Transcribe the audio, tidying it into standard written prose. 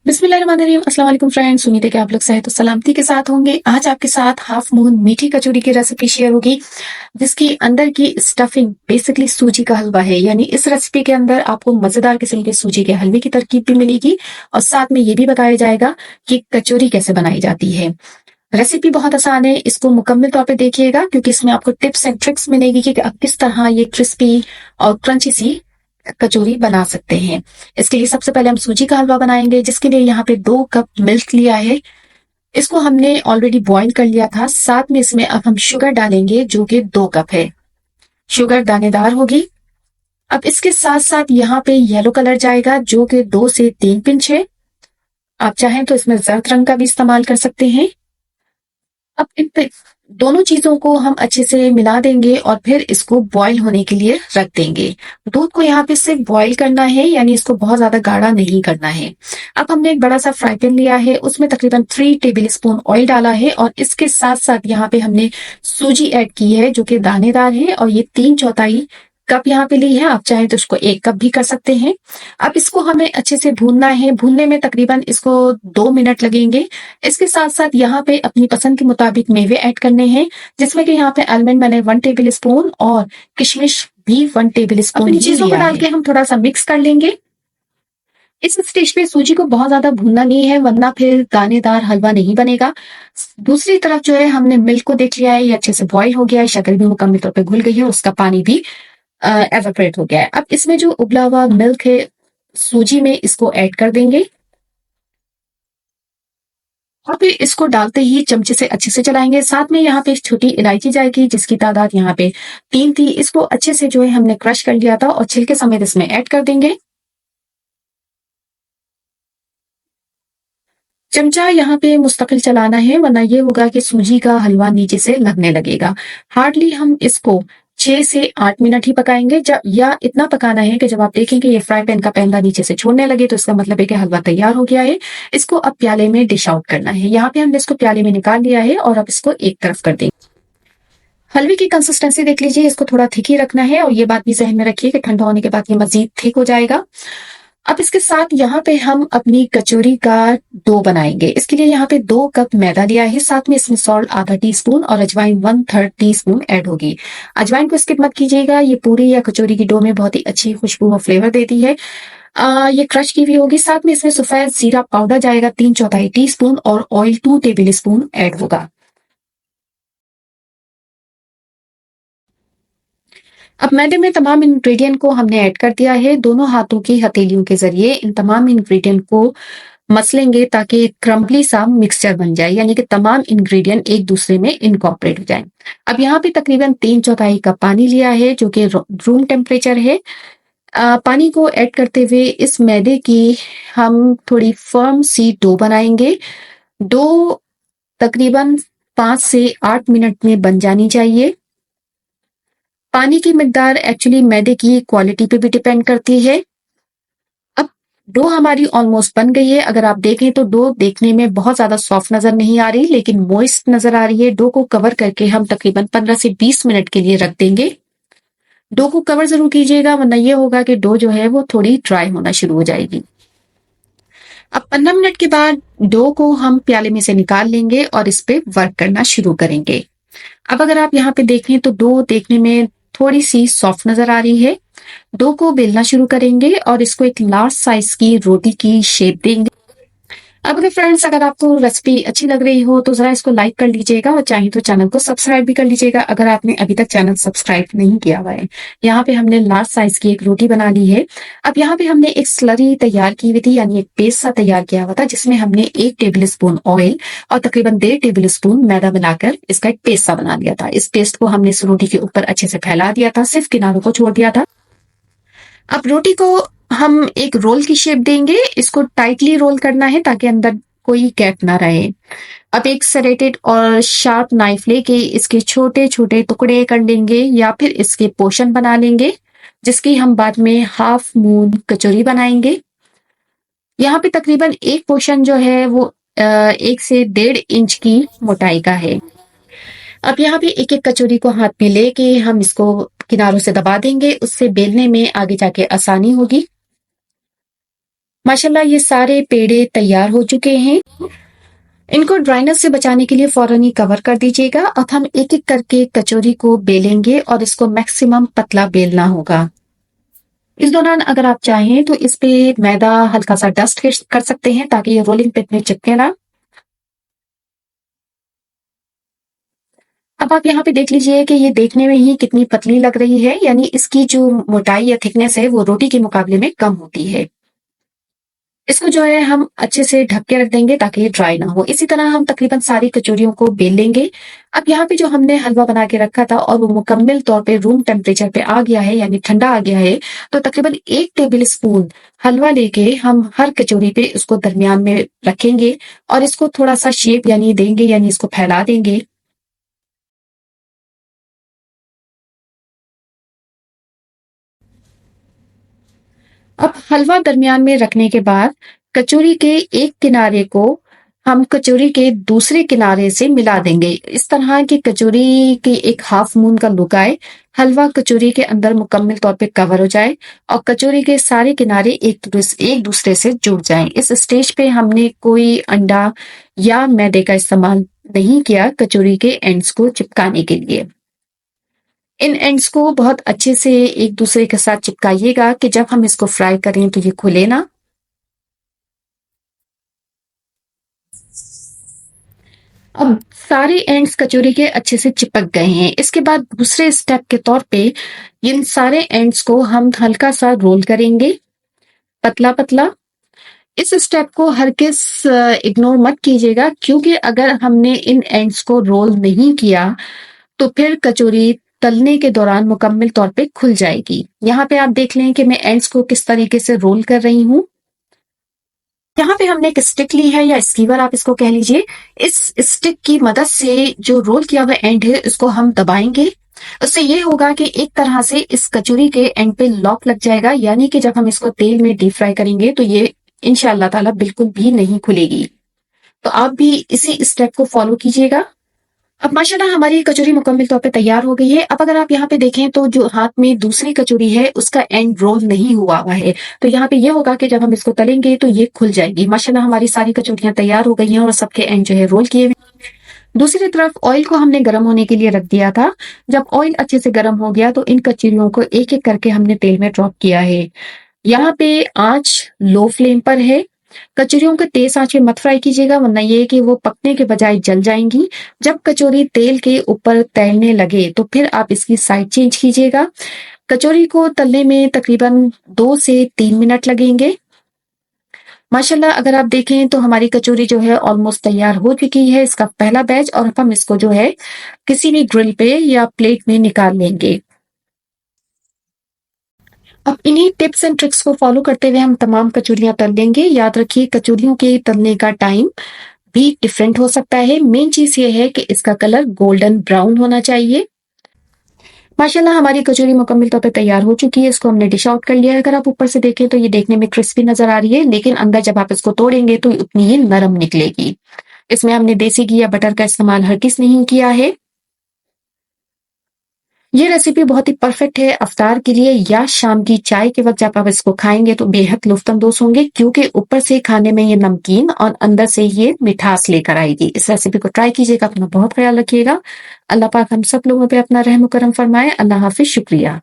बिस्मिल्लाहिर्रहमानिर्रहीम। अस्सलाम वालेकुम फ्रेंड्स, उम्मीद है कि आप लोग सेहत और सलामती के साथ होंगे। आज आपके साथ हाफ मून मीठी कचौरी की रेसिपी शेयर होगी, जिसकी अंदर की स्टफिंग बेसिकली सूजी का हलवा है। यानी इस रेसिपी के अंदर आपको मजेदार किस्म के सूजी के हलवे की तरकीब भी मिलेगी और साथ में ये भी बताया जाएगा कि कचौरी कैसे बनाई जाती है। रेसिपी बहुत आसान है, इसको मुकम्मल तौर पे देखिएगा क्योंकि इसमें आपको टिप्स एंड ट्रिक्स मिलेगी कि आप किस तरह ये क्रिस्पी और क्रंची सी कचौरी बना सकते हैं। इसके लिए सबसे पहले हम सूजी का हलवा बनाएंगे, जिसके लिए यहाँ पे 2 कप मिल्क लिया है। इसको हमने ऑलरेडी बॉईल कर लिया था। साथ में इसमें अब हम शुगर डालेंगे जो कि 2 कप है। शुगर दानेदार होगी। अब इसके साथ साथ यहाँ पे येलो कलर जाएगा जो कि 2 से 3 पिंच है। आप चाहें तो इसमें जर्द रंग का भी इस्तेमाल कर सकते हैं। अब इन पे दोनों चीजों को हम अच्छे से मिला देंगे और फिर इसको बॉईल होने के लिए रख देंगे। दूध को यहाँ पे सिर्फ बॉईल करना है, यानी इसको बहुत ज्यादा गाढ़ा नहीं करना है। अब हमने एक बड़ा सा फ्राई पैन लिया है, उसमें तकरीबन 3 टेबल स्पून ऑयल डाला है और इसके साथ साथ यहाँ पे हमने सूजी ऐड की है जो कि दानेदार है और ये 3/4 कप यहाँ पे ली है। आप चाहें तो इसको 1 कप भी कर सकते हैं। अब इसको हमें अच्छे से भूनना है। भूनने में तकरीबन इसको 2 मिनट लगेंगे। इसके साथ साथ यहाँ पे अपनी पसंद के मुताबिक मेवे ऐड करने हैं, जिसमें कि यहाँ पे आलमंड मैंने 1 टेबल स्पून और किशमिश भी 1 टेबल स्पून चीजों को डाल के हम थोड़ा सा मिक्स कर लेंगे। इस स्टेज पे सूजी को बहुत ज्यादा भूनना नहीं है, वरना फिर दानेदार हलवा नहीं बनेगा। दूसरी तरफ जो है, हमने मिल्क को देख लिया है, ये अच्छे से बॉईल हो गया है, शक्कर भी मुकम्मल तौर पे घुल गई है, उसका पानी भी एवापोरेट हो गया है। अब इसमें जो उबला हुआ मिल्क है सूजी में, इसको ऐड कर देंगे और फिर इसको डालते ही चमचे से अच्छे से चलाएंगे। साथ में यहाँ पे एक छोटी इलायची जाएगी जिसकी तादाद यहाँ पे 3 थी। इसको अच्छे से जो है हमने क्रश कर लिया था और छिलके समेत इसमें ऐड कर देंगे। चमचा यहाँ पे मुस्तकिल चलाना है, वरना ये होगा कि सूजी का हलवा नीचे से लगने लगेगा। हार्डली हम इसको 6 से 8 मिनट ही पकाएंगे, जब या इतना पकाना है कि जब आप देखेंगे ये फ्राई पैन का पैंदा नीचे से छोड़ने लगे तो इसका मतलब है कि हलवा तैयार हो गया है। इसको अब प्याले में डिश आउट करना है। यहाँ पे हमने इसको प्याले में निकाल लिया है और अब इसको एक तरफ कर देंगे। हलवे की कंसिस्टेंसी देख लीजिए, इसको थोड़ा थिक ही रखना है और ये बात भी जहन में रखिए कि ठंडा होने के बाद ये मजीद थिक हो जाएगा। अब इसके साथ यहाँ पे हम अपनी कचौरी का डो बनाएंगे। इसके लिए यहाँ पे 2 कप मैदा लिया है, साथ में इसमें सॉल्ट ½ टीस्पून और अजवाइन 1/3 टीस्पून ऐड होगी। अजवाइन को स्किप मत कीजिएगा, ये पूरी या कचौरी की डो में बहुत ही अच्छी खुशबू और फ्लेवर देती है। ये क्रश की हुई होगी। साथ में इसमें सफेद जीरा पाउडर जाएगा 3/4 टीस्पून और ऑयल 2 टेबल स्पून ऐड होगा। अब मैदे में तमाम इंग्रेडिएंट को हमने ऐड कर दिया है। दोनों हाथों की हथेलियों के जरिए इन तमाम इंग्रेडिएंट को मसलेंगे ताकि क्रम्बली सा मिक्सचर बन जाए, यानी कि तमाम इंग्रेडिएंट एक दूसरे में इनकॉर्पोरेट हो जाए। अब यहाँ पे तकरीबन 3/4 कप पानी लिया है जो कि रूम टेम्परेचर है। पानी को ऐड करते हुए इस मैदे की हम थोड़ी फर्म सी डो बनाएंगे। डो तकरीबन 5 से 8 मिनट में बन जानी चाहिए। पानी की मिकदार एक्चुअली मैदे की क्वालिटी पे भी डिपेंड करती है। अब डो हमारी ऑलमोस्ट बन गई है। अगर आप देखें तो डो देखने में बहुत ज्यादा सॉफ्ट नजर नहीं आ रही, लेकिन मॉइस्ट नजर आ रही है। डो को कवर करके हम तकरीबन 15 से 20 मिनट के लिए रख देंगे। डो को कवर जरूर कीजिएगा, वरना ये होगा कि डो जो है वो थोड़ी ड्राई होना शुरू हो जाएगी। अब 15 मिनट के बाद डो को हम प्याले में से निकाल लेंगे और इस पे वर्क करना शुरू करेंगे। अब अगर आप यहाँ पे देखें तो डो देखने में थोड़ी सी सॉफ्ट नजर आ रही है। डो को बेलना शुरू करेंगे और इसको एक लार्ज साइज की रोटी की शेप देंगे। अब अगर फ्रेंड्स, अगर आपको रेसिपी अच्छी लग रही हो तो जरा इसको लाइक कर लीजिएगा और चाहे तो चैनल को सब्सक्राइब भी कर लीजिएगा अगर आपने अभी तक चैनल सब्सक्राइब नहीं किया हुआ है। यहाँ पे हमने लार्ज साइज की एक रोटी बना ली है। अब यहाँ पे हमने एक स्लरी तैयार की हुई थी, यानी एक पेस्ट सा तैयार किया हुआ था, जिसमें हमने 1 टेबल स्पून ऑयल और तकरीबन 1.5 टेबल स्पून मैदा मिलाकर इसका एक पेस्ट सा बना लिया था। इस पेस्ट को हमने इस रोटी के ऊपर अच्छे से फैला दिया था, सिर्फ किनारों को छोड़ दिया था। अब रोटी को हम एक रोल की शेप देंगे। इसको टाइटली रोल करना है ताकि अंदर कोई गैप ना रहे। अब एक सरेटेड और शार्प नाइफ लेके इसके छोटे छोटे टुकड़े कर लेंगे या फिर इसके पोर्शन बना लेंगे, जिसकी हम बाद में हाफ मून कचौरी बनाएंगे। यहाँ पे तकरीबन एक पोर्शन जो है वो 1 से 1.5 इंच की मोटाई का है। अब यहाँ पे एक एक कचौरी को हाथ में लेके हम इसको किनारों से दबा देंगे, उससे बेलने में आगे जाके आसानी होगी। माशाल्लाह ये सारे पेड़े तैयार हो चुके हैं। इनको ड्राइनेस से बचाने के लिए फौरन ही कवर कर दीजिएगा। अब हम एक-एक करके कचौरी को बेलेंगे और इसको मैक्सिमम पतला बेलना होगा। इस दौरान अगर आप चाहें तो इस पे मैदा हल्का सा डस्ट कर सकते हैं ताकि ये रोलिंग पिन में चिपके ना। अब आप यहाँ पे देख लीजिए कि ये देखने में ही कितनी पतली लग रही है, यानी इसकी जो मोटाई या थिकनेस है वो रोटी के मुकाबले में कम होती है। इसको जो है हम अच्छे से ढक के रख देंगे ताकि ये ड्राई ना हो। इसी तरह हम तकरीबन सारी कचौरियों को बेल लेंगे। अब यहाँ पे जो हमने हलवा बना के रखा था और वो मुकम्मल तौर पे रूम टेम्परेचर पे आ गया है, यानी ठंडा आ गया है, तो तकरीबन 1 टेबल स्पून हलवा लेके हम हर कचौरी पे इसको दरमियान में रखेंगे और इसको थोड़ा-सा शेप यानी देंगे, यानी इसको फैला देंगे। अब हलवा दरमियान में रखने के बाद कचौरी के एक किनारे को हम कचौरी के दूसरे किनारे से मिला देंगे। इस तरह की कचौरी की एक हाफ मून का लुक आए, हलवा कचौरी के अंदर मुकम्मल तौर पे कवर हो जाए और कचौरी के सारे किनारे एक दूसरे से जुड़ जाएं। इस स्टेज पे हमने कोई अंडा या मैदे का इस्तेमाल नहीं किया कचौरी के एंड्स को चिपकाने के लिए। इन एंड्स को बहुत अच्छे से एक दूसरे के साथ चिपकाइएगा कि जब हम इसको फ्राई करें तो ये खुले ना। अब सारे एंड्स कचौरी के अच्छे से चिपक गए हैं। इसके बाद दूसरे स्टेप के तौर पे इन सारे एंड्स को हम हल्का सा रोल करेंगे, पतला पतला। इस स्टेप को हरगिज इग्नोर मत कीजिएगा, क्योंकि अगर हमने इन एंड्स को रोल नहीं किया तो फिर कचौरी तलने के दौरान मुकम्मल तौर पे खुल जाएगी। यहाँ पे आप देख लें कि मैं एंड्स को किस तरीके से रोल कर रही हूँ। यहाँ पे हमने एक स्टिक ली है या स्कीवर आप इसको कह लीजिए। इस स्टिक की मदद से जो रोल किया हुआ एंड है इसको हम दबाएंगे। उससे ये होगा कि एक तरह से इस कचौरी के एंड पे लॉक लग जाएगा, यानी कि जब हम इसको तेल में डीप फ्राई करेंगे तो ये इंशाअल्लाह ताला बिल्कुल भी नहीं खुलेगी। तो आप भी इसी स्टेप को फॉलो कीजिएगा। अब माशाल्लाह हमारी कचौरी मुकम्मल तौर पे तैयार हो गई है। अब अगर आप यहाँ पे देखें तो जो हाथ में दूसरी कचौरी है उसका एंड रोल नहीं हुआ है। तो यहाँ पे ये होगा कि जब हम इसको तलेंगे तो ये खुल जाएगी। माशाल्लाह हमारी सारी कचौरियाँ तैयार हो गई हैं और सबके एंड जो है रोल किए हुए। दूसरी तरफ ऑयल को हमने गर्म होने के लिए रख दिया था। जब ऑयल अच्छे से गर्म हो गया तो इन कचौरियों को एक-एक करके हमने तेल में ड्रॉप किया है। यहाँ पे आँच लो फ्लेम पर है। कचौरियों को तेज आंच पे मत फ्राई कीजिएगा, वरना ये है कि वो पकने के बजाय जल जाएंगी। जब कचौरी तेल के ऊपर तैरने लगे तो फिर आप इसकी साइड चेंज कीजिएगा। कचौरी को तलने में तकरीबन 2 से 3 मिनट लगेंगे। माशाल्लाह अगर आप देखें तो हमारी कचौरी जो है ऑलमोस्ट तैयार हो चुकी है, इसका पहला बैच, और अब हम इसको जो है किसी भी ग्रिल पे या प्लेट में निकाल लेंगे। अब इन्हीं टिप्स एंड ट्रिक्स को फॉलो करते हुए हम तमाम कचौरियाँ तल लेंगे। याद रखिए कचौरियों के तलने का टाइम भी डिफरेंट हो सकता है। मेन चीज़ ये है कि इसका कलर गोल्डन ब्राउन होना चाहिए। माशाल्लाह हमारी कचौरी मुकम्मल तौर पे तैयार हो चुकी है। इसको हमने डिश आउट कर लिया है। अगर आप ऊपर से देखें तो ये देखने में क्रिस्पी नज़र आ रही है, लेकिन अंदर जब आप इसको तोड़ेंगे तो उतनी ही नरम निकलेगी। इसमें हमने देसी घी या बटर का इस्तेमाल हरगिज़ नहीं किया है। ये रेसिपी बहुत ही परफेक्ट है अफ्तार के लिए या शाम की चाय के वक्त जब आप इसको खाएंगे तो बेहद लुफ्तअंदोज होंगे, क्योंकि ऊपर से खाने में ये नमकीन और अंदर से ये मिठास लेकर आएगी। इस रेसिपी को ट्राई कीजिएगा, अपना बहुत ख्याल रखिएगा। अल्लाह पाक हम सब लोगों पे अपना रहम करम फरमाए। अल्लाह हाफिज, शुक्रिया।